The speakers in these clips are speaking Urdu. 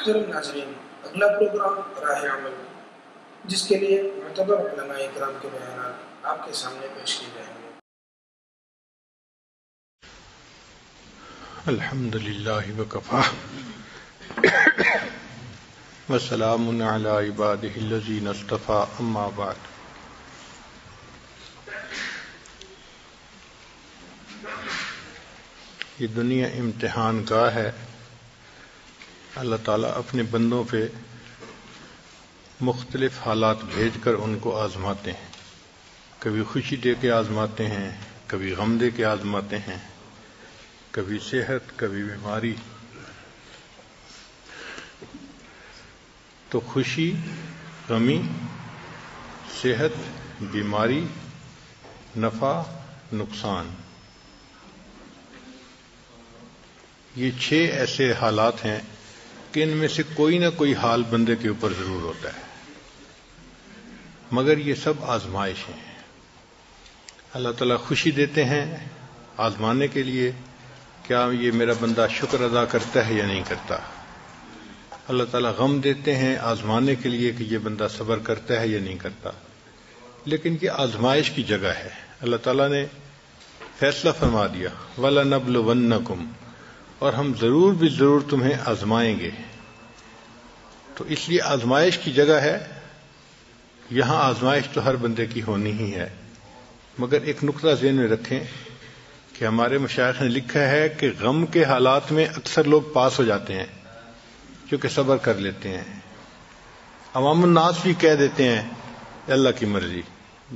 محترم ناظرین، اگلا پروگرام راہ عمل، جس کے لیے معتبر علماء اکرام کے بیانات آپ کے سامنے پیش کیے جائیں گے۔ الحمد للہ وکفی وسلام علی عبادہ الذین اصطفی، اما بعد۔ یہ دنیا امتحان گاہ ہے۔ اللہ تعالیٰ اپنے بندوں پہ مختلف حالات بھیج کر ان کو آزماتے ہیں، کبھی خوشی دے کے آزماتے ہیں، کبھی غم دے کے آزماتے ہیں، کبھی صحت، کبھی بیماری۔ تو خوشی، غمی، صحت، بیماری، نفع، نقصان، یہ 6 ایسے حالات ہیں کہ ان میں سے کوئی نہ کوئی حال بندے کے اوپر ضرور ہوتا ہے، مگر یہ سب آزمائش ہیں۔ اللہ تعالیٰ خوشی دیتے ہیں آزمانے کے لیے، کیا یہ میرا بندہ شکر ادا کرتا ہے یا نہیں کرتا۔ اللہ تعالیٰ غم دیتے ہیں آزمانے کے لیے کہ یہ بندہ صبر کرتا ہے یا نہیں کرتا۔ لیکن یہ آزمائش کی جگہ ہے۔ اللہ تعالیٰ نے فیصلہ فرما دیا، وَلَنَبْلُوَنَّكُمْ، اور ہم ضرور بھی ضرور تمہیں آزمائیں گے۔ تو اس لیے آزمائش کی جگہ ہے، یہاں آزمائش تو ہر بندے کی ہونی ہی ہے۔ مگر ایک نقطہ ذہن میں رکھیں کہ ہمارے مشائخ نے لکھا ہے کہ غم کے حالات میں اکثر لوگ پاس ہو جاتے ہیں کیونکہ صبر کر لیتے ہیں۔ عوام الناس بھی کہہ دیتے ہیں اللہ کی مرضی،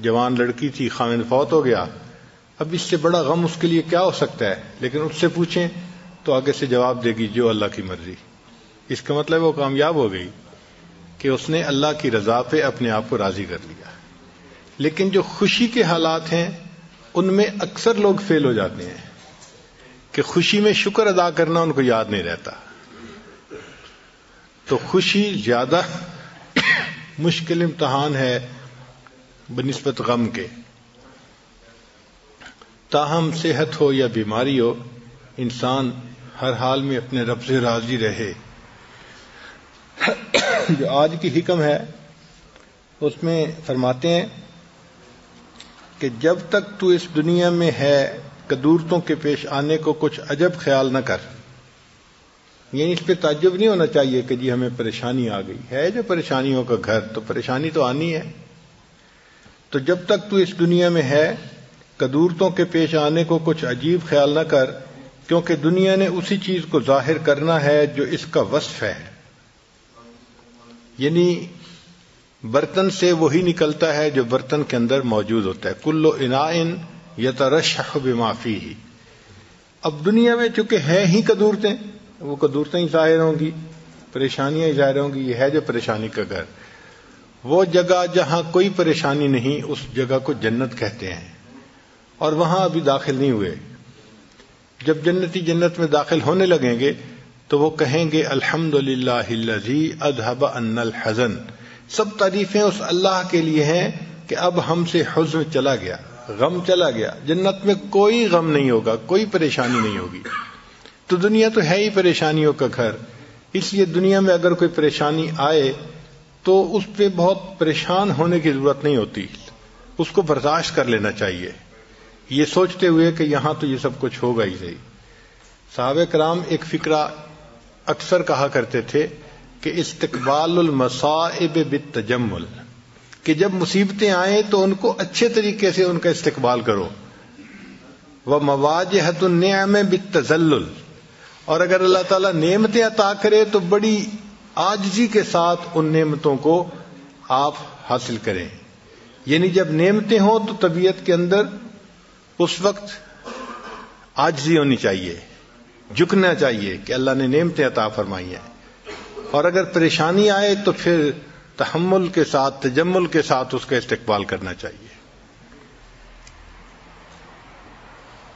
جوان لڑکی تھی، خاوند فوت ہو گیا، اب اس سے بڑا غم اس کے لیے کیا ہو سکتا ہے؟ لیکن اس سے پوچھیں تو آگے سے جواب دے گی جو اللہ کی مرضی۔ اس کا مطلب وہ کامیاب ہو گئی کہ اس نے اللہ کی رضا پہ اپنے آپ کو راضی کر لیا۔ لیکن جو خوشی کے حالات ہیں ان میں اکثر لوگ فیل ہو جاتے ہیں کہ خوشی میں شکر ادا کرنا ان کو یاد نہیں رہتا۔ تو خوشی زیادہ مشکل امتحان ہے بنسبت غم کے۔ تاہم صحت ہو یا بیماری ہو، انسان ہر حال میں اپنے رب سے راضی رہے۔ جو آج کی حکم ہے اس میں فرماتے ہیں کہ جب تک تو اس دنیا میں ہے قدورتوں کے پیش آنے کو کچھ عجب خیال نہ کر، یعنی اس پہ تعجب نہیں ہونا چاہیے کہ جی ہمیں پریشانی آ گئی ہے، جو پریشانیوں کا گھر، تو پریشانی تو آنی ہے۔ تو جب تک تو اس دنیا میں ہے قدورتوں کے پیش آنے کو کچھ عجیب خیال نہ کر، کیونکہ دنیا نے اسی چیز کو ظاہر کرنا ہے جو اس کا وصف ہے، یعنی برتن سے وہی نکلتا ہے جو برتن کے اندر موجود ہوتا ہے۔ کل اناء یترشح بما فیہ۔ اب دنیا میں چونکہ ہے ہی قدورتیں، وہ قدورتیں ہی ظاہر ہوں گی، پریشانیاں ہی ظاہر ہوں گی۔ یہ ہے جو پریشانی کا گھر، وہ جگہ جہاں کوئی پریشانی نہیں، اس جگہ کو جنت کہتے ہیں، اور وہاں ابھی داخل نہیں ہوئے۔ جب جنتی جنت میں داخل ہونے لگیں گے تو وہ کہیں گے الحمدللہ الذی اذھب عنا الحزن، سب تعریفیں اس اللہ کے لیے ہیں کہ اب ہم سے حزن چلا گیا، غم چلا گیا۔ جنت میں کوئی غم نہیں ہوگا، کوئی پریشانی نہیں ہوگی۔ تو دنیا تو ہے ہی پریشانیوں کا گھر، اس لیے دنیا میں اگر کوئی پریشانی آئے تو اس پہ بہت پریشان ہونے کی ضرورت نہیں ہوتی، اس کو برداشت کر لینا چاہیے، یہ سوچتے ہوئے کہ یہاں تو یہ سب کچھ ہوگا ہی صحیح۔ صحابہ کرام ایک فقرہ اکثر کہا کرتے تھے کہ استقبال المصائب بالتجمل، کہ جب مصیبتیں آئیں تو ان کو اچھے طریقے سے ان کا استقبال کرو۔ ومواجہۃ النعم بالتذلل، اور اگر اللہ تعالیٰ نعمتیں عطا کرے تو بڑی عاجزی کے ساتھ ان نعمتوں کو آپ حاصل کریں۔ یعنی جب نعمتیں ہوں تو طبیعت کے اندر اس وقت عاجزی ہونی چاہیے، جھکنا چاہیے کہ اللہ نے نعمتیں عطا فرمائی ہیں، اور اگر پریشانی آئے تو پھر تحمل کے ساتھ، تجمل کے ساتھ اس کا استقبال کرنا چاہیے۔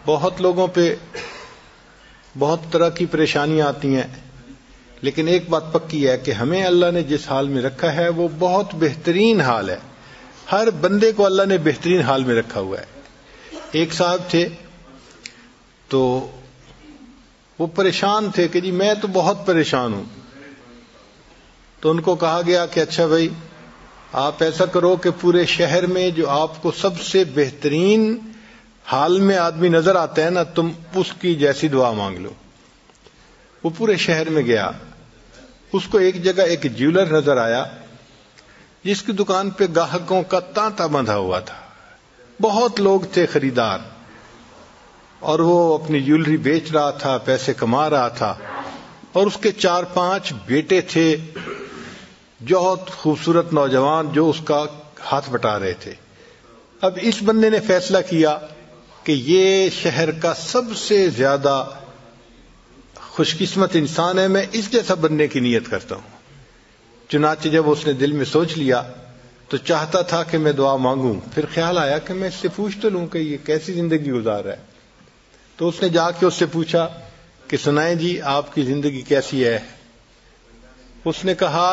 بہت لوگوں پہ بہت طرح کی پریشانیاں آتی ہیں، لیکن ایک بات پکی ہے کہ ہمیں اللہ نے جس حال میں رکھا ہے وہ بہت بہترین حال ہے۔ ہر بندے کو اللہ نے بہترین حال میں رکھا ہوا ہے۔ ایک صاحب تھے تو وہ پریشان تھے کہ جی میں تو بہت پریشان ہوں، تو ان کو کہا گیا کہ اچھا بھائی آپ ایسا کرو کہ پورے شہر میں جو آپ کو سب سے بہترین حال میں آدمی نظر آتا ہے نا، تم اس کی جیسی دعا مانگ لو۔ وہ پورے شہر میں گیا، اس کو ایک جگہ ایک جیولر نظر آیا جس کی دکان پہ گاہکوں کا تانتا بندھا ہوا تھا، بہت لوگ تھے خریدار، اور وہ اپنی جیولری بیچ رہا تھا، پیسے کما رہا تھا، اور اس کے 4-5 بیٹے تھے، بہت خوبصورت نوجوان جو اس کا ہاتھ بٹا رہے تھے۔ اب اس بندے نے فیصلہ کیا کہ یہ شہر کا سب سے زیادہ خوش قسمت انسان ہے، میں اس جیسا بننے کی نیت کرتا ہوں۔ چنانچہ جب اس نے دل میں سوچ لیا تو چاہتا تھا کہ میں دعا مانگوں، پھر خیال آیا کہ میں اس سے پوچھ تو لوں کہ یہ کیسی زندگی گزار رہا ہے۔ تو اس نے جا کے اس سے پوچھا کہ سنائیں جی آپ کی زندگی کیسی ہے؟ اس نے کہا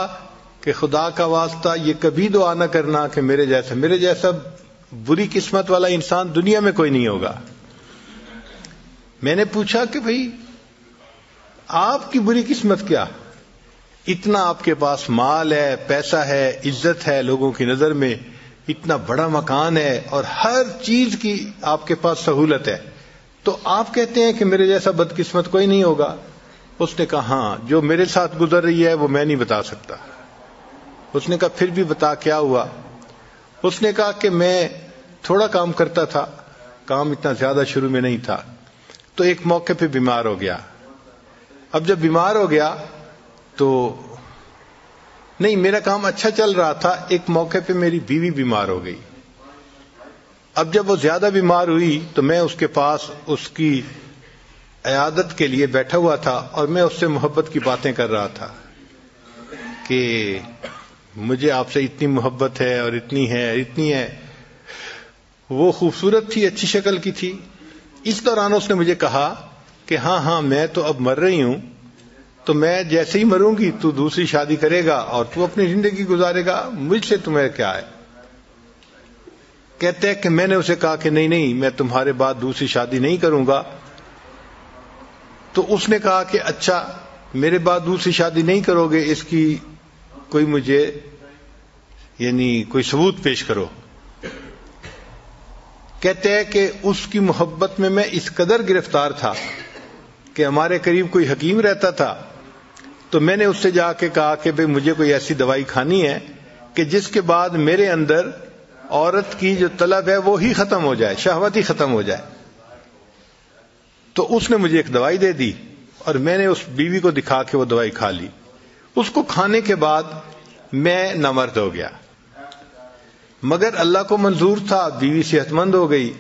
کہ خدا کا واسطہ یہ کبھی دعا نہ کرنا کہ میرے جیسا بری قسمت والا انسان دنیا میں کوئی نہیں ہوگا۔ میں نے پوچھا کہ بھئی آپ کی بری قسمت کیا؟ اتنا آپ کے پاس مال ہے، پیسہ ہے، عزت ہے لوگوں کی نظر میں، اتنا بڑا مکان ہے اور ہر چیز کی آپ کے پاس سہولت ہے، تو آپ کہتے ہیں کہ میرے جیسا بدقسمت کوئی نہیں ہوگا؟ اس نے کہا ہاں، جو میرے ساتھ گزر رہی ہے وہ میں نہیں بتا سکتا۔ اس نے کہا پھر بھی بتا کیا ہوا؟ اس نے کہا کہ میں تھوڑا کام کرتا تھا، کام اتنا زیادہ شروع میں نہیں تھا، تو ایک موقع پہ بیمار ہو گیا۔ اب جب بیمار ہو گیا تو نہیں، میرا کام اچھا چل رہا تھا، ایک موقع پہ میری بیوی بیمار ہو گئی۔ اب جب وہ زیادہ بیمار ہوئی تو میں اس کے پاس اس کی عیادت کے لیے بیٹھا ہوا تھا اور میں اس سے محبت کی باتیں کر رہا تھا کہ مجھے آپ سے اتنی محبت ہے اور اتنی ہے۔ وہ خوبصورت تھی، اچھی شکل کی تھی۔ اس دوران اس نے مجھے کہا کہ ہاں میں تو اب مر رہی ہوں، تو میں جیسے ہی مروں گی تو دوسری شادی کرے گا اور تو اپنی زندگی گزارے گا، مجھ سے تمہیں کیا ہے؟ کہتے ہیں کہ میں نے اسے کہا کہ نہیں، میں تمہارے بعد دوسری شادی نہیں کروں گا۔ تو اس نے کہا کہ اچھا میرے بعد دوسری شادی نہیں کرو گے، اس کی کوئی مجھے کوئی ثبوت پیش کرو۔ کہتے ہیں کہ اس کی محبت میں اس قدر گرفتار تھا کہ ہمارے قریب کوئی حکیم رہتا تھا، تو میں نے اس سے جا کے کہا کہ بھئی مجھے کوئی ایسی دوائی کھانی ہے کہ جس کے بعد میرے اندر عورت کی جو طلب ہے وہ ہی ختم ہو جائے، شہوت ہی ختم ہو جائے۔ تو اس نے مجھے ایک دوائی دے دی اور میں نے اس بیوی کو دکھا کے وہ دوائی کھا لی۔ اس کو کھانے کے بعد میں نامرد ہو گیا، مگر اللہ کو منظور تھا، بیوی صحت مند ہو گئی۔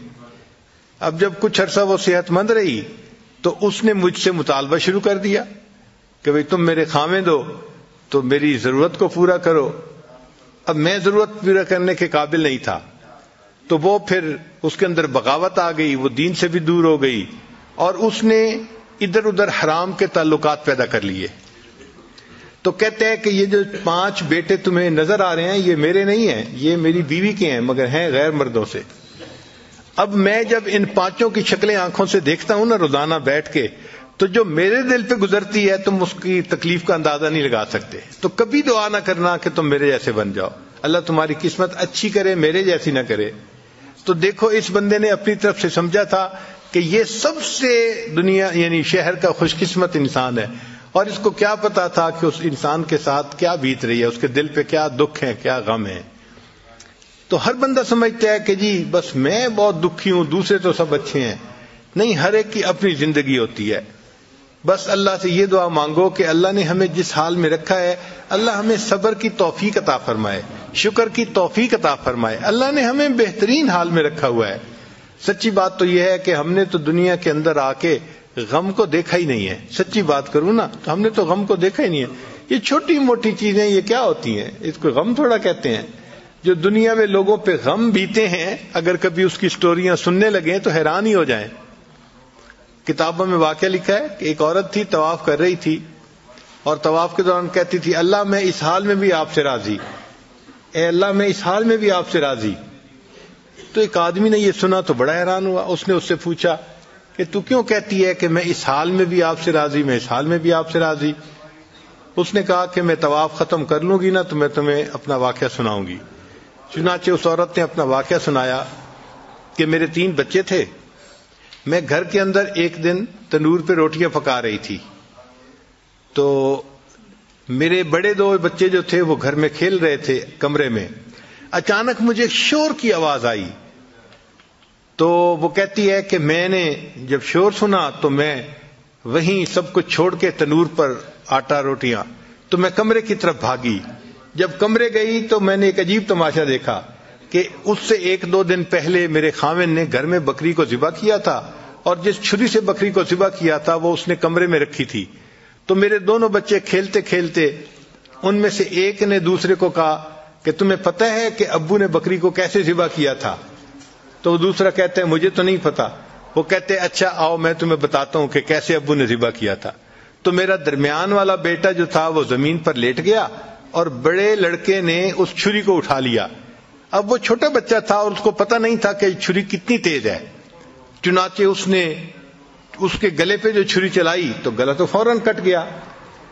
اب جب کچھ عرصہ وہ صحت مند رہی تو اس نے مجھ سے مطالبہ شروع کر دیا کہ بھئی تم میرے خاوند ہو تو میری ضرورت کو پورا کرو۔ اب میں ضرورت پورا کرنے کے قابل نہیں تھا، تو وہ پھر اس کے اندر بغاوت آ گئی، وہ دین سے بھی دور ہو گئی اور اس نے ادھر ادھر حرام کے تعلقات پیدا کر لیے۔ تو کہتے ہیں کہ یہ جو 5 بیٹے تمہیں نظر آ رہے ہیں یہ میرے نہیں ہیں، یہ میری بیوی کے ہیں، مگر ہیں غیر مردوں سے۔ اب میں جب ان 5 کی شکلیں آنکھوں سے دیکھتا ہوں نا روزانہ بیٹھ کے، تو جو میرے دل پہ گزرتی ہے تم اس کی تکلیف کا اندازہ نہیں لگا سکتے۔ تو کبھی دعا نہ کرنا کہ تم میرے جیسے بن جاؤ، اللہ تمہاری قسمت اچھی کرے، میرے جیسی نہ کرے۔ تو دیکھو اس بندے نے اپنی طرف سے سمجھا تھا کہ یہ سب سے دنیا شہر کا خوش قسمت انسان ہے، اور اس کو کیا پتا تھا کہ اس انسان کے ساتھ کیا بیت رہی ہے، اس کے دل پہ کیا دکھ ہے، کیا غم ہے۔ تو ہر بندہ سمجھتا ہے کہ جی بس میں بہت دکھی ہوں، دوسرے تو سب اچھے ہیں۔ نہیں، ہر ایک کی اپنی زندگی ہوتی ہے۔ بس اللہ سے یہ دعا مانگو کہ اللہ نے ہمیں جس حال میں رکھا ہے، اللہ ہمیں صبر کی توفیق عطا فرمائے، شکر کی توفیق عطا فرمائے۔ اللہ نے ہمیں بہترین حال میں رکھا ہوا ہے۔ سچی بات تو یہ ہے کہ ہم نے تو دنیا کے اندر آ کے غم کو دیکھا ہی نہیں ہے۔ سچی بات کروں نا تو ہم نے تو غم کو دیکھا ہی نہیں ہے۔ یہ چھوٹی موٹی چیزیں یہ کیا ہوتی ہیں، اس کو غم تھوڑا کہتے ہیں۔ جو دنیا میں لوگوں پہ غم بیتے ہیں، اگر کبھی اس کی سٹوریاں سننے لگیں تو حیران ہی ہو جائیں۔ کتابوں میں واقعہ لکھا ہے کہ ایک عورت تھی، طواف کر رہی تھی اور طواف کے دوران کہتی تھی اللہ میں اس حال میں بھی آپ سے راضی، اے اللہ میں اس حال میں بھی آپ سے راضی۔ تو ایک آدمی نے یہ سنا تو بڑا حیران ہوا، اس نے اس سے پوچھا کہ تو کیوں کہتی ہے کہ میں اس حال میں بھی آپ سے راضی، میں اس حال میں بھی آپ سے راضی؟ اس نے کہا کہ میں طواف ختم کر لوں گی نا تو میں تمہیں اپنا واقعہ سناؤں گی. چنانچہ اس عورت نے اپنا واقعہ سنایا کہ میرے 3 بچے تھے. میں گھر کے اندر ایک دن تنور پہ روٹیاں پکا رہی تھی تو میرے بڑے 2 بچے جو تھے وہ گھر میں کھیل رہے تھے کمرے میں. اچانک مجھے شور کی آواز آئی تو وہ کہتی ہے کہ میں نے جب شور سنا تو میں وہیں سب کچھ چھوڑ کے تنور پر آٹا روٹیاں تو میں کمرے کی طرف بھاگی. جب کمرے گئی تو میں نے ایک عجیب تماشا دیکھا کہ اس سے 1-2 دن پہلے میرے خاوند نے گھر میں بکری کو ذبح کیا تھا اور جس چھری سے بکری کو ذبح کیا تھا وہ اس نے کمرے میں رکھی تھی. تو میرے دونوں بچے کھیلتے کھیلتے ان میں سے ایک نے دوسرے کو کہا کہ تمہیں پتہ ہے کہ ابو نے بکری کو کیسے ذبح کیا تھا؟ تو دوسرا کہتا ہے مجھے تو نہیں پتا. وہ کہتے ہیں اچھا آؤ میں تمہیں بتاتا ہوں کہ کیسے ابو نے ذبح کیا تھا. تو میرا درمیان والا بیٹا جو تھا وہ زمین پر لیٹ گیا اور بڑے لڑکے نے اس چھری کو اٹھا لیا. اب وہ چھوٹا بچہ تھا اور اس کو پتہ نہیں تھا کہ چھری کتنی تیز ہے. چنانچہ اس نے اس کے گلے پہ جو چھری چلائی تو گلا تو فوراً کٹ گیا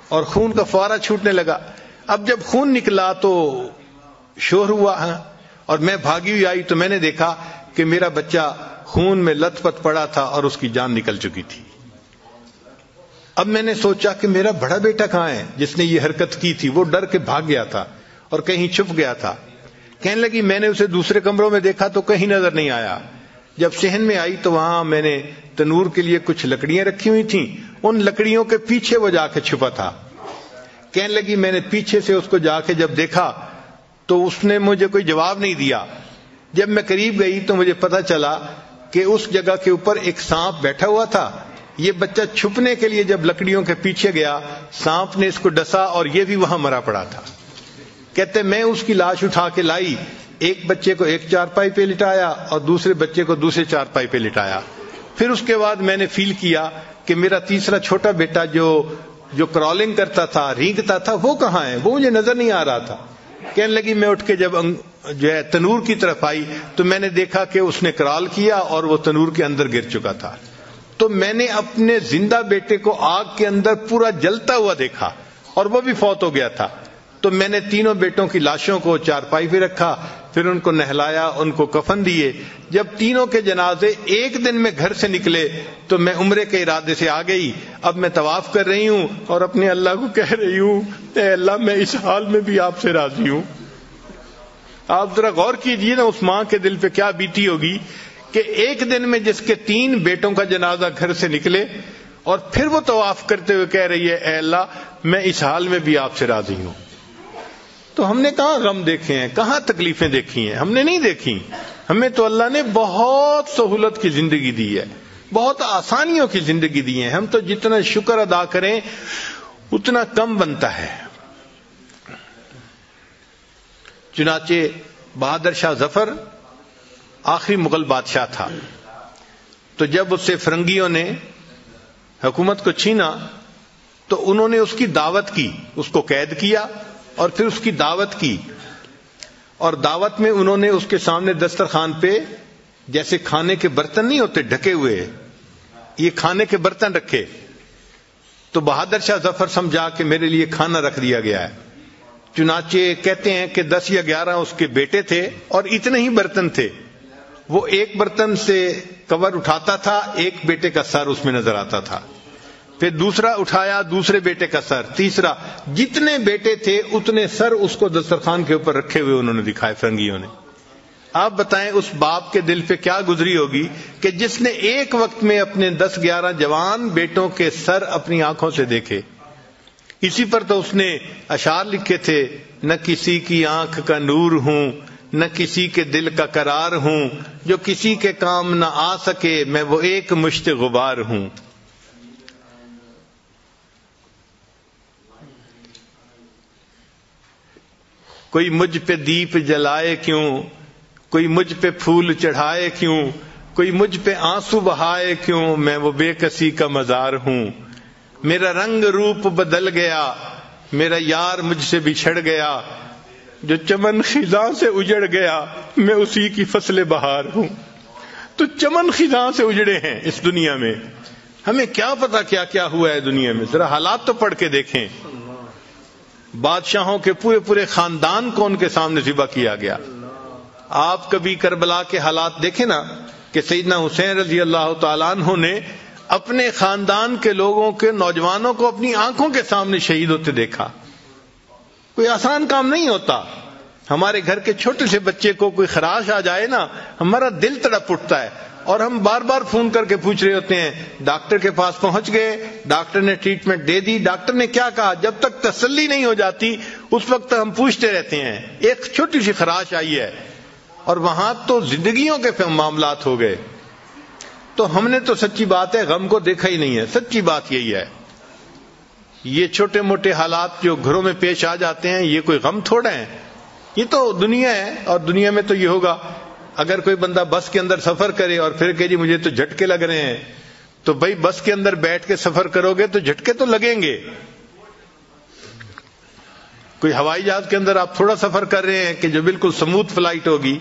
اور خون کا فوارہ چھوٹنے لگا. اب جب خون نکلا تو شور ہوا اور میں بھاگی ہوئی آئی تو میں نے دیکھا کہ میرا بچہ خون میں لت پت پڑا تھا اور اس کی جان نکل چکی تھی. اب میں نے سوچا کہ میرا بڑا بیٹا کہاں ہے جس نے یہ حرکت کی تھی؟ وہ ڈر کے بھاگ گیا تھا اور کہیں چھپ گیا تھا. کہنے لگی میں نے اسے دوسرے کمروں میں دیکھا تو کہیں نظر نہیں آیا. جب صحن میں آئی تو وہاں میں نے تنور کے لیے کچھ لکڑیاں رکھی ہوئی تھیں, ان لکڑیوں کے پیچھے وہ جا کے چھپا تھا. کہنے لگی میں نے پیچھے سے اس کو جا کے جب دیکھا تو اس نے مجھے کوئی جواب نہیں دیا. جب میں قریب گئی تو مجھے پتا چلا کہ اس جگہ کے اوپر ایک سانپ بیٹھا ہوا تھا. یہ بچہ چھپنے کے لیے جب لکڑیوں کے پیچھے گیا سانپ نے اس کو ڈسا اور یہ بھی وہاں مرا پڑا تھا. کہتے میں اس کی لاش اٹھا کے لائی, ایک بچے کو ایک چارپائی پہ لٹایا اور دوسرے بچے کو دوسرے چارپائی پہ لٹایا. پھر اس کے بعد میں نے فیل کیا کہ میرا تیسرا چھوٹا بیٹا جو کرالنگ کرتا تھا, رینگتا تھا, وہ کہاں ہے؟ وہ مجھے نظر نہیں آ رہا تھا. کہنے لگی میں اٹھ کے جب جو ہے تنور کی طرف آئی تو میں نے دیکھا کہ اس نے کرال کیا اور وہ تنور کے اندر گر چکا تھا. تو میں نے اپنے زندہ بیٹے کو آگ کے اندر پورا جلتا ہوا دیکھا اور وہ بھی فوت ہو گیا تھا. تو میں نے تینوں بیٹوں کی لاشوں کو چارپائی پہ رکھا, پھر ان کو نہلایا, ان کو کفن دیے. جب تینوں کے جنازے ایک دن میں گھر سے نکلے تو میں عمرے کے ارادے سے آ گئی. اب میں طواف کر رہی ہوں اور اپنے اللہ کو کہہ رہی ہوں اے اللہ میں اس حال میں بھی آپ سے راضی ہوں. آپ ذرا غور کیجئے نا اس ماں کے دل پہ کیا بیتی ہوگی کہ ایک دن میں جس کے 3 بیٹوں کا جنازہ گھر سے نکلے اور پھر وہ طواف کرتے ہوئے کہہ رہی ہے اے اللہ میں اس حال میں بھی آپ سے راضی ہوں. تو ہم نے کہاں غم دیکھے ہیں, کہاں تکلیفیں دیکھی ہیں؟ ہم نے نہیں دیکھی. ہمیں تو اللہ نے بہت سہولت کی زندگی دی ہے, بہت آسانیوں کی زندگی دی ہے. ہم تو جتنا شکر ادا کریں اتنا کم بنتا ہے. چنانچہ بہادر شاہ ظفر آخری مغل بادشاہ تھا. تو جب اس سے فرنگیوں نے حکومت کو چھینا تو انہوں نے اس کی دعوت کی, اس کو قید کیا اور پھر اس کی دعوت کی. اور دعوت میں انہوں نے اس کے سامنے دسترخوان پہ جیسے کھانے کے برتن نہیں ہوتے ڈھکے ہوئے, یہ کھانے کے برتن رکھے. تو بہادر شاہ ظفر سمجھا کہ میرے لیے کھانا رکھ دیا گیا ہے. چنانچہ کہتے ہیں کہ 10 یا 11 اس کے بیٹے تھے اور اتنے ہی برتن تھے. وہ ایک برتن سے کور اٹھاتا تھا, ایک بیٹے کا سر اس میں نظر آتا تھا, پھر دوسرا اٹھایا دوسرے بیٹے کا سر, تیسرا, جتنے بیٹے تھے اتنے سر اس کو دسترخوان کے اوپر رکھے ہوئے انہوں نے دکھائے فرنگیوں نے. آپ بتائیں اس باپ کے دل پہ کیا گزری ہوگی کہ جس نے ایک وقت میں اپنے 10-11 جوان بیٹوں کے سر اپنی آنکھوں سے دیکھے. اسی پر تو اس نے اشعار لکھے تھے, نہ کسی کی آنکھ کا نور ہوں نہ کسی کے دل کا قرار ہوں, جو کسی کے کام نہ آ سکے میں وہ ایک مشت غبار ہوں. کوئی مجھ پہ دیپ جلائے کیوں, کوئی مجھ پہ پھول چڑھائے کیوں, کوئی مجھ پہ آنسو بہائے کیوں, میں وہ بے کسی کا مزار ہوں. میرا رنگ روپ بدل گیا, میرا یار مجھ سے بچھڑ گیا, جو چمن خزاں سے اجڑ گیا میں اسی کی فصل بہار ہوں. تو چمن خزاں سے اجڑے ہیں اس دنیا میں, ہمیں کیا پتا کیا کیا ہوا ہے دنیا میں. ذرا حالات تو پڑھ کے دیکھیں. بادشاہوں کے پورے پورے خاندان کو ان کے سامنے ذبح کیا گیا. آپ کبھی کربلا کے حالات دیکھیں نا کہ سیدنا حسین رضی اللہ تعالیٰ عنہ نے اپنے خاندان کے لوگوں کے نوجوانوں کو اپنی آنکھوں کے سامنے شہید ہوتے دیکھا. کوئی آسان کام نہیں ہوتا. ہمارے گھر کے چھوٹے سے بچے کو کوئی خراش آ جائے نا, ہمارا دل تڑپ اٹھتا ہے, اور ہم بار بار فون کر کے پوچھ رہے ہوتے ہیں ڈاکٹر کے پاس پہنچ گئے, ڈاکٹر نے ٹریٹمنٹ دے دی, ڈاکٹر نے کیا کہا. جب تک تسلی نہیں ہو جاتی اس وقت ہم پوچھتے رہتے ہیں. ایک چھوٹی سی خراش آئی ہے اور وہاں تو زندگیوں کے معاملات ہو گئے. تو ہم نے تو سچی بات ہے غم کو دیکھا ہی نہیں ہے. سچی بات یہی ہے. یہ چھوٹے موٹے حالات جو گھروں میں پیش آ جاتے ہیں یہ کوئی غم تھوڑا ہے, یہ تو دنیا ہے. اور دنیا میں تو یہ ہوگا, اگر کوئی بندہ بس کے اندر سفر کرے اور پھر کہ جی مجھے تو جھٹکے لگ رہے ہیں, تو بھائی بس کے اندر بیٹھ کے سفر کرو گے تو جھٹکے تو لگیں گے. کوئی ہوائی جہاز کے اندر آپ تھوڑا سفر کر رہے ہیں کہ جو بالکل سموتھ فلائٹ ہوگی,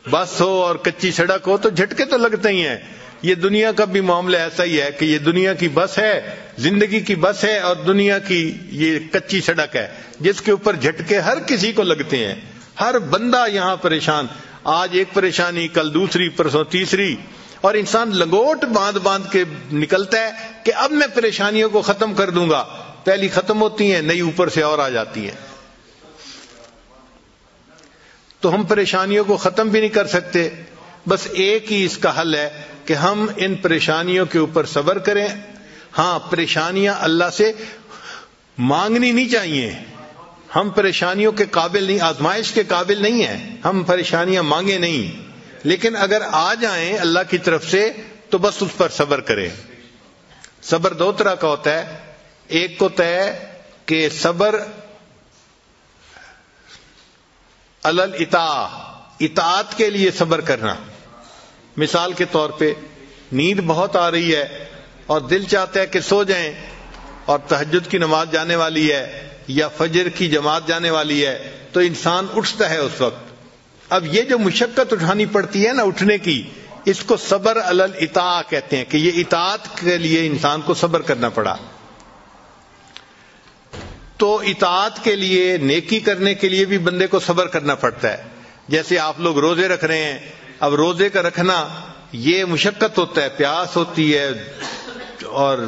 بس ہو اور کچی سڑک ہو تو جھٹکے تو لگتے ہی ہیں. یہ دنیا کا بھی معاملہ ایسا ہی ہے کہ یہ دنیا کی بس ہے, زندگی کی بس ہے, اور دنیا کی یہ کچی سڑک ہے جس کے اوپر جھٹکے ہر کسی کو لگتے ہیں. ہر بندہ یہاں پریشان, آج ایک پریشانی, کل دوسری, پرسوں تیسری, اور انسان لنگوٹ باندھ باندھ کے نکلتا ہے کہ اب میں پریشانیوں کو ختم کر دوں گا. پہلی ختم ہوتی ہیں, نئی اوپر سے اور آ جاتی ہیں. تو ہم پریشانیوں کو ختم بھی نہیں کر سکتے. بس ایک ہی اس کا حل ہے کہ ہم ان پریشانیوں کے اوپر صبر کریں. ہاں, پریشانیاں اللہ سے مانگنی نہیں چاہیے. ہم پریشانیوں کے قابل نہیں, آزمائش کے قابل نہیں ہیں, ہم پریشانیاں مانگے نہیں, لیکن اگر آ جائیں اللہ کی طرف سے تو بس اس پر صبر کریں. صبر دو طرح کا ہوتا ہے. ایک ہوتا ہے کہ صبر علی الاطاعہ, اطاعت کے لیے صبر کرنا. مثال کے طور پہ نیند بہت آ رہی ہے اور دل چاہتا ہے کہ سو جائیں, اور تہجد کی نماز جانے والی ہے یا فجر کی جماعت جانے والی ہے, تو انسان اٹھتا ہے اس وقت. اب یہ جو مشقت اٹھانی پڑتی ہے نا اٹھنے کی, اس کو صبر علی الاطاعہ کہتے ہیں, کہ یہ اطاعت کے لیے انسان کو صبر کرنا پڑا. تو اطاعت کے لیے, نیکی کرنے کے لیے بھی بندے کو صبر کرنا پڑتا ہے. جیسے آپ لوگ روزے رکھ رہے ہیں, اب روزے کا رکھنا یہ مشقت ہوتا ہے, پیاس ہوتی ہے اور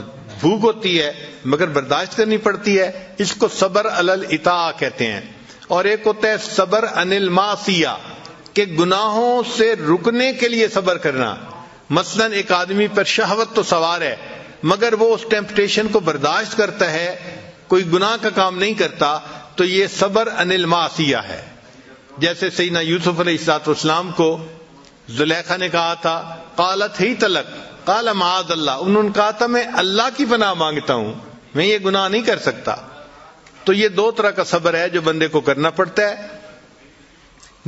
بھوک ہوتی ہے, مگر برداشت کرنی پڑتی ہے. اس کو صبر علی الاطاعہ کہتے ہیں. اور ایک ہوتا ہے صبر عن المعصیہ, کہ گناہوں سے رکنے کے لیے صبر کرنا. مثلا ایک آدمی پر شہوت تو سوار ہے مگر وہ اس ٹیمپٹیشن کو برداشت کرتا ہے, کوئی گناہ کا کام نہیں کرتا, تو یہ صبر عن المعصیہ ہے. جیسے سیدنا یوسف علیہ السلام کو زلیخا نے کہا تھا قالت ہی تلک قال معاذ اللہ, انہوں نے کہا تھا میں اللہ کی پناہ مانگتا ہوں, میں یہ گناہ نہیں کر سکتا. تو یہ دو طرح کا صبر ہے جو بندے کو کرنا پڑتا ہے.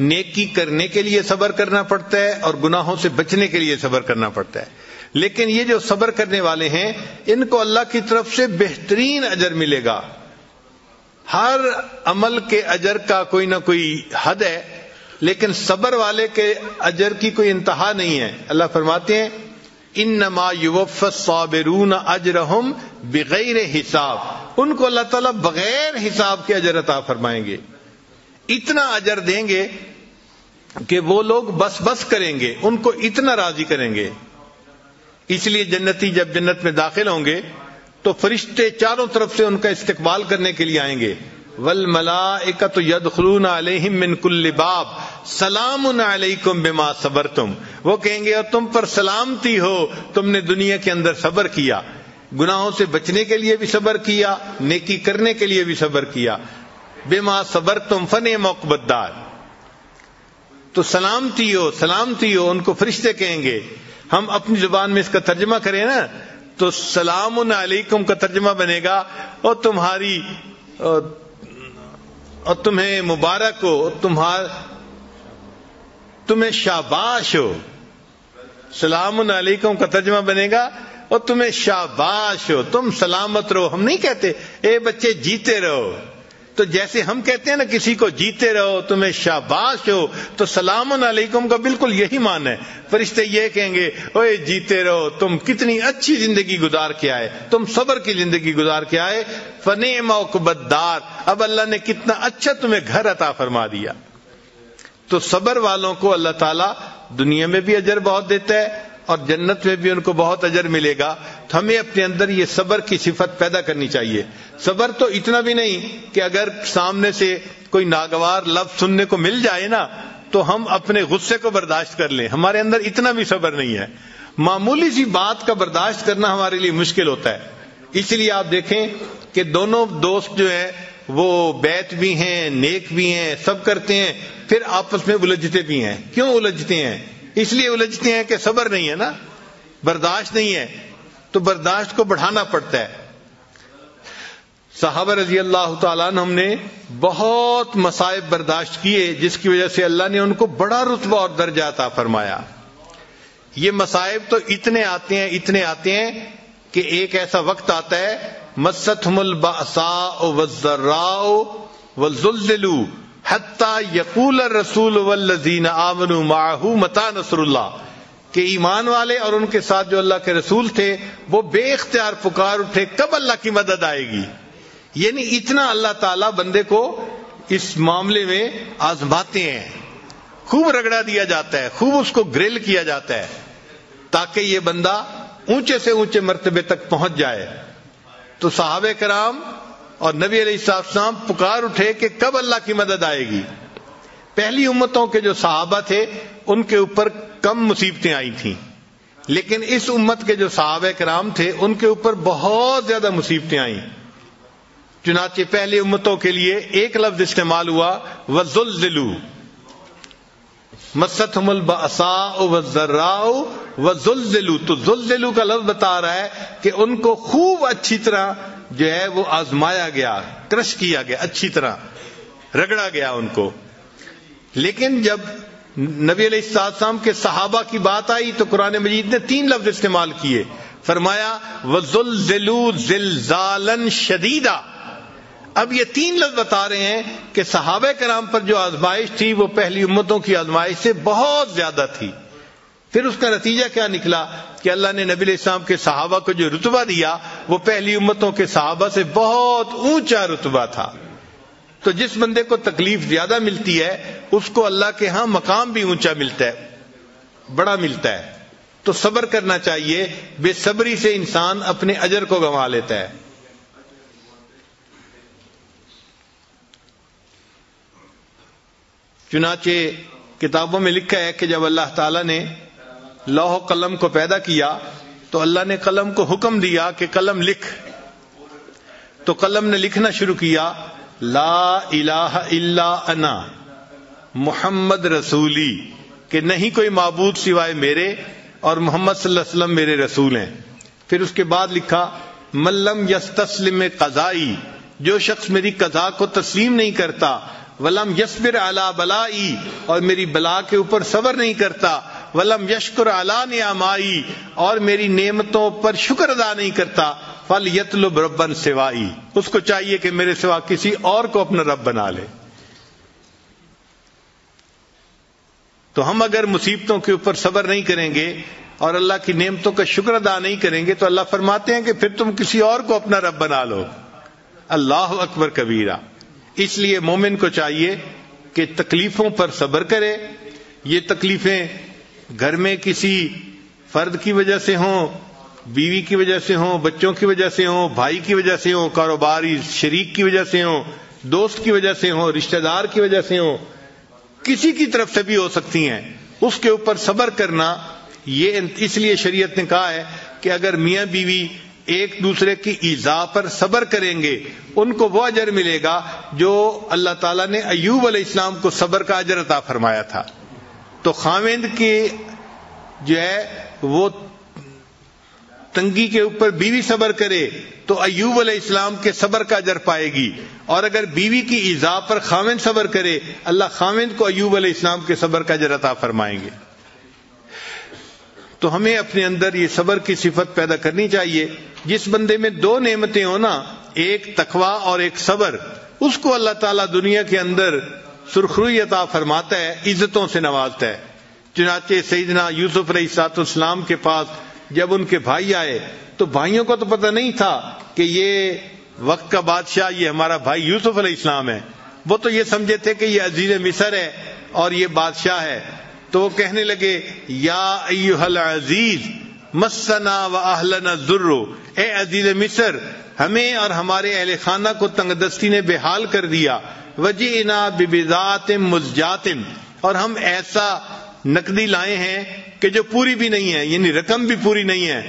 نیکی کرنے کے لیے صبر کرنا پڑتا ہے اور گناہوں سے بچنے کے لیے صبر کرنا پڑتا ہے. لیکن یہ جو صبر کرنے والے ہیں ان کو اللہ کی طرف سے بہترین اجر ملے گا. ہر عمل کے اجر کا کوئی نہ کوئی حد ہے, لیکن صبر والے کے اجر کی کوئی انتہا نہیں ہے. اللہ فرماتے ہیں انما یوفی الصابرون اجرہم بغیر حساب, ان کو اللہ تعالیٰ بغیر حساب کے اجر عطا فرمائیں گے. اتنا اجر دیں گے کہ وہ لوگ بس بس کریں گے, ان کو اتنا راضی کریں گے. اس لیے جنتی جب جنت میں داخل ہوں گے تو فرشتے چاروں طرف سے ان کا استقبال کرنے کے لیے آئیں گے. والملائکۃ یدخلون علیہم من کل باب سلام علیکم بما صبرتم, وہ کہیں گے اور تم پر سلامتی ہو, تم نے دنیا کے اندر صبر کیا, گناہوں سے بچنے کے لیے بھی صبر کیا, نیکی کرنے کے لیے بھی صبر کیا. بما صبرتم فنعم عقبی الدار, تو سلامتی ہو سلامتی ہو, ان کو فرشتے کہیں گے. ہم اپنی زبان میں اس کا ترجمہ کریں نا تو سلام علیکم کا ترجمہ بنے گا اور تمہاری اور تمہیں مبارک ہو, تمہیں شاباش ہو. سلام علیکم کا ترجمہ بنے گا اور تمہیں شاباش ہو, تم سلامت رہو. ہم نہیں کہتے اے بچے جیتے رہو, تو جیسے ہم کہتے ہیں نا کسی کو جیتے رہو تمہیں شاباش ہو، تو سلام علیکم کا بالکل یہی معنی ہے. فرشتے یہ کہیں گے اوے جیتے رہو، تم کتنی اچھی زندگی گزار کے آئے، تم صبر کی زندگی گزار کے آئے. فنعم عقبی الدار، اب اللہ نے کتنا اچھا تمہیں گھر عطا فرما دیا. تو صبر والوں کو اللہ تعالیٰ دنیا میں بھی اجر بہت دیتا ہے اور جنت میں بھی ان کو بہت اجر ملے گا. تو ہمیں اپنے اندر یہ صبر کی صفت پیدا کرنی چاہیے. صبر تو اتنا بھی نہیں کہ اگر سامنے سے کوئی ناگوار لفظ سننے کو مل جائے نا تو ہم اپنے غصے کو برداشت کر لیں. ہمارے اندر اتنا بھی صبر نہیں ہے. معمولی سی بات کا برداشت کرنا ہمارے لیے مشکل ہوتا ہے. اس لیے آپ دیکھیں کہ دونوں دوست جو ہیں وہ بیت بھی ہیں، نیک بھی ہیں، سب کرتے ہیں، پھر آپس میں الجھتے بھی ہیں. کیوں الجھتے ہیں؟ اس لیے الجھتے ہیں کہ صبر نہیں ہے نا، برداشت نہیں ہے. تو برداشت کو بڑھانا پڑتا ہے. صحابہ رضی اللہ تعالیٰ عنہ ہم نے بہت مصائب برداشت کیے جس کی وجہ سے اللہ نے ان کو بڑا رتبہ اور درجہ عطا فرمایا. یہ مصائب تو اتنے آتے ہیں کہ ایک ایسا وقت آتا ہے مستہم البأساء والضراء وزلزلوا حتی یقول الرسول والذین آمنوا معه متی نصر اللہ، کہ ایمان والے اور ان کے ساتھ جو اللہ کے رسول تھے وہ بے اختیار پکار اٹھے کب اللہ کی مدد آئے گی. یعنی اتنا اللہ تعالیٰ بندے کو اس معاملے میں آزماتے ہیں، خوب رگڑا دیا جاتا ہے، خوب اس کو گرل کیا جاتا ہے تاکہ یہ بندہ اونچے سے اونچے مرتبے تک پہنچ جائے. تو صحابہ کرام اور نبی علیہ السلام پکار اٹھے کہ کب اللہ کی مدد آئے گی. پہلی امتوں کے جو صحابہ تھے ان کے اوپر کم مصیبتیں آئی تھیں، لیکن اس امت کے جو صحابہ کرام تھے ان کے اوپر بہت زیادہ مصیبتیں آئیں. چنانچہ پہلی امتوں کے لیے ایک لفظ استعمال ہوا وَزُلْزِلُوا، مستہم البأساء والضراء وزلزلوا. تو زلزلوا کا لفظ بتا رہا ہے کہ ان کو خوب اچھی طرح جو ہے وہ آزمایا گیا، کرش کیا گیا، اچھی طرح رگڑا گیا ان کو. لیکن جب نبی علیہ السلام کے صحابہ کی بات آئی تو قرآن مجید نے 3 لفظ استعمال کیے. فرمایا وَزُلْزِلُوا زِلزَالًا شَدِيدًا. اب یہ 3 لفظ بتا رہے ہیں کہ صحابہ کرام پر جو آزمائش تھی وہ پہلی امتوں کی آزمائش سے بہت زیادہ تھی. پھر اس کا نتیجہ کیا نکلا کہ اللہ نے نبی علیہ السلام کے صحابہ کو جو رتبہ دیا وہ پہلی امتوں کے صحابہ سے بہت اونچا رتبہ تھا. تو جس بندے کو تکلیف زیادہ ملتی ہے اس کو اللہ کے ہاں مقام بھی اونچا ملتا ہے، بڑا ملتا ہے. تو صبر کرنا چاہیے. بے صبری سے انسان اپنے اجر کو گنوا لیتا ہے. چنانچہ کتابوں میں لکھا ہے کہ جب اللہ تعالیٰ نے لوح و قلم کو پیدا کیا تو اللہ نے قلم کو حکم دیا کہ قلم لکھ. تو قلم نے لکھنا شروع کیا لا الہ الا انا محمد رسولی، کہ نہیں کوئی معبود سوائے میرے اور محمد صلی اللہ علیہ وسلم میرے رسول ہیں. پھر اس کے بعد لکھا من لم یستسلم قضائی، جو شخص میری قضا کو تسلیم نہیں کرتا، ولم یصبر علی بلائی، اور میری بلا کے اوپر صبر نہیں کرتا، ولم یشکر علی نعمائی، اور میری نعمتوں پر شکر ادا نہیں کرتا، فلیطلب ربا سوائی، اس کو چاہیے کہ میرے سوا کسی اور کو اپنا رب بنا لے. تو ہم اگر مصیبتوں کے اوپر صبر نہیں کریں گے اور اللہ کی نعمتوں کا شکر ادا نہیں کریں گے تو اللہ فرماتے ہیں کہ پھر تم کسی اور کو اپنا رب بنا لو. اللہ اکبر کبیرہ. اس لیے مومن کو چاہیے کہ تکلیفوں پر صبر کرے. یہ تکلیفیں گھر میں کسی فرد کی وجہ سے ہوں، بیوی کی وجہ سے ہوں، بچوں کی وجہ سے ہوں، بھائی کی وجہ سے ہوں، کاروباری شریک کی وجہ سے ہوں، دوست کی وجہ سے ہوں، رشتہ دار کی وجہ سے ہوں، کسی کی طرف سے بھی ہو سکتی ہیں. اس کے اوپر صبر کرنا، یہ اس لیے شریعت نے کہا ہے کہ اگر میاں بیوی ایک دوسرے کی ایذا پر صبر کریں گے ان کو وہ اجر ملے گا جو اللہ تعالیٰ نے ایوب علیہ السلام کو صبر کا اجر عطا فرمایا تھا. تو خاوند کی جو ہے وہ تنگی کے اوپر بیوی صبر کرے تو ایوب علیہ السلام کے صبر کا اجر پائے گی، اور اگر بیوی کی ایذا پر خاوند صبر کرے اللہ خاوند کو ایوب علیہ السلام کے صبر کا اجر عطا فرمائیں گے. تو ہمیں اپنے اندر یہ صبر کی صفت پیدا کرنی چاہیے. جس بندے میں 2 نعمتیں ہوں نا ایک تقوی اور ایک صبر، اس کو اللہ تعالیٰ دنیا کے اندر سرخروئی عطا فرماتا ہے، عزتوں سے نوازتا ہے۔ چنانچہ سیدنا یوسف علیہ السلام کے پاس جب ان کے بھائی آئے تو بھائیوں کو تو پتہ نہیں تھا کہ یہ وقت کا بادشاہ یہ ہمارا بھائی یوسف علیہ السلام ہے، وہ تو یہ سمجھے تھے کہ یہ عزیز مصر ہے اور یہ بادشاہ ہے۔ تو وہ کہنے لگے یا ایھا العزیز مسنا و اہلنا الضر، اے عزیز مصر ہمیں اور ہمارے اہل خانہ کو تنگ دستی نے بے حال کر دیا، وجئنا ببضاعۃ مزجاۃ، اور ہم ایسا نقدی لائے ہیں کہ جو پوری بھی نہیں ہے، یعنی رقم بھی پوری نہیں ہے،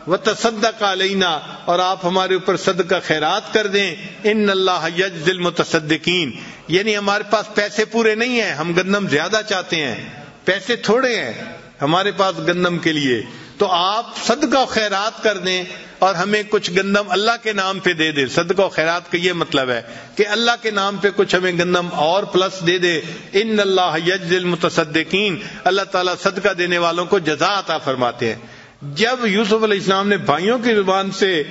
وتصدق علینا، اور آپ ہمارے اوپر صدقہ خیرات کر دیں، ان اللہ یجزی المتصدقین، یعنی ہمارے پاس پیسے پورے نہیں ہیں، ہم گندم زیادہ چاہتے ہیں، پیسے تھوڑے ہیں ہمارے پاس گندم کے لیے، تو آپ صدقہ و خیرات کر دیں اور ہمیں کچھ گندم اللہ کے نام پہ دے دے۔ صدقہ و خیرات کا یہ مطلب ہے کہ اللہ کے نام پہ کچھ ہمیں گندم اور پلس دے دے۔ ان اللہ یجزی المتصدقین، اللہ تعالیٰ صدقہ دینے والوں کو جزا عطا فرماتے ہیں۔ جب یوسف علیہ السلام نے بھائیوں کی زبان سے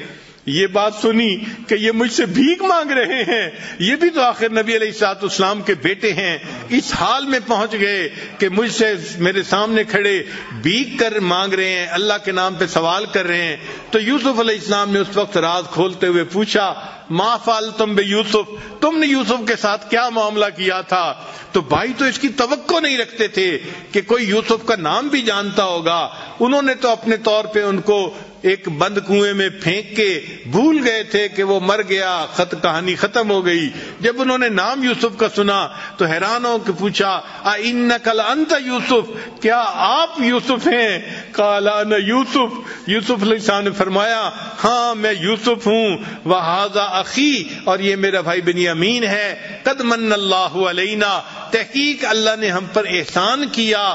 یہ بات سنی کہ یہ مجھ سے بھیک مانگ رہے ہیں، یہ بھی تو آخر نبی علیہ السلام کے بیٹے ہیں، اس حال میں پہنچ گئے کہ مجھ سے میرے سامنے کھڑے بھیک کر مانگ رہے ہیں، اللہ کے نام پہ سوال کر رہے ہیں، تو یوسف علیہ السلام نے اس وقت راز کھولتے ہوئے پوچھا ما فعلتم بیوسف، تم نے یوسف کے ساتھ کیا معاملہ کیا تھا؟ تو بھائی تو اس کی توقع نہیں رکھتے تھے کہ کوئی یوسف کا نام بھی جانتا ہوگا، انہوں نے تو اپنے طور پہ ان کو ایک بند کنویں میں پھینک کے بھول گئے تھے کہ وہ مر گیا، کہانی ختم ہو گئی۔ جب انہوں نے نام یوسف کا سنا تو حیران ہو کے پوچھا اِنَّکَ لَأَنْتَ یوسف، کیا آپ یوسف ہیں؟ قَالَ أَنَا یوسف، یوسف علیہ السلام نے فرمایا ہاں میں یوسف ہوں، وَهَذَا أَخِي، اور یہ میرا بھائی بنیامین ہے، قَدْ مَنَّ اللَّهُ عَلَيْنَا، تحقیق اللہ نے ہم پر احسان کیا،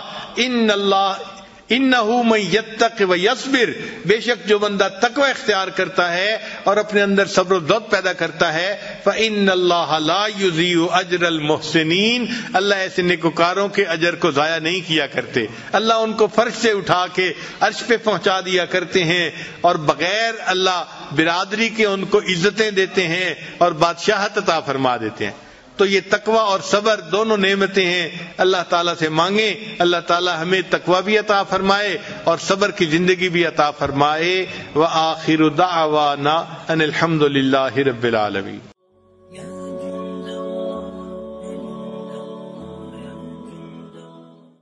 انہ من یتق ویصبر، بے شک جو بندہ تقوی اختیار کرتا ہے اور اپنے اندر صبر و ضبط پیدا کرتا ہے، فإن اللہ لا یضیع اجر المحسنین، اللہ ایسے نیکوکاروں کے اجر کو ضائع نہیں کیا کرتے، اللہ ان کو فرش سے اٹھا کے عرش پہ پہنچا دیا کرتے ہیں، اور بغیر اللہ برادری کے ان کو عزتیں دیتے ہیں اور بادشاہت عطا فرما دیتے ہیں۔ تو یہ تقوی اور صبر دونوں نعمتیں ہیں، اللہ تعالیٰ سے مانگیں، اللہ تعالیٰ ہمیں تقوی بھی عطا فرمائے اور صبر کی زندگی بھی عطا فرمائے۔ وآخر دعوانا ان الحمد للہ رب العالمین۔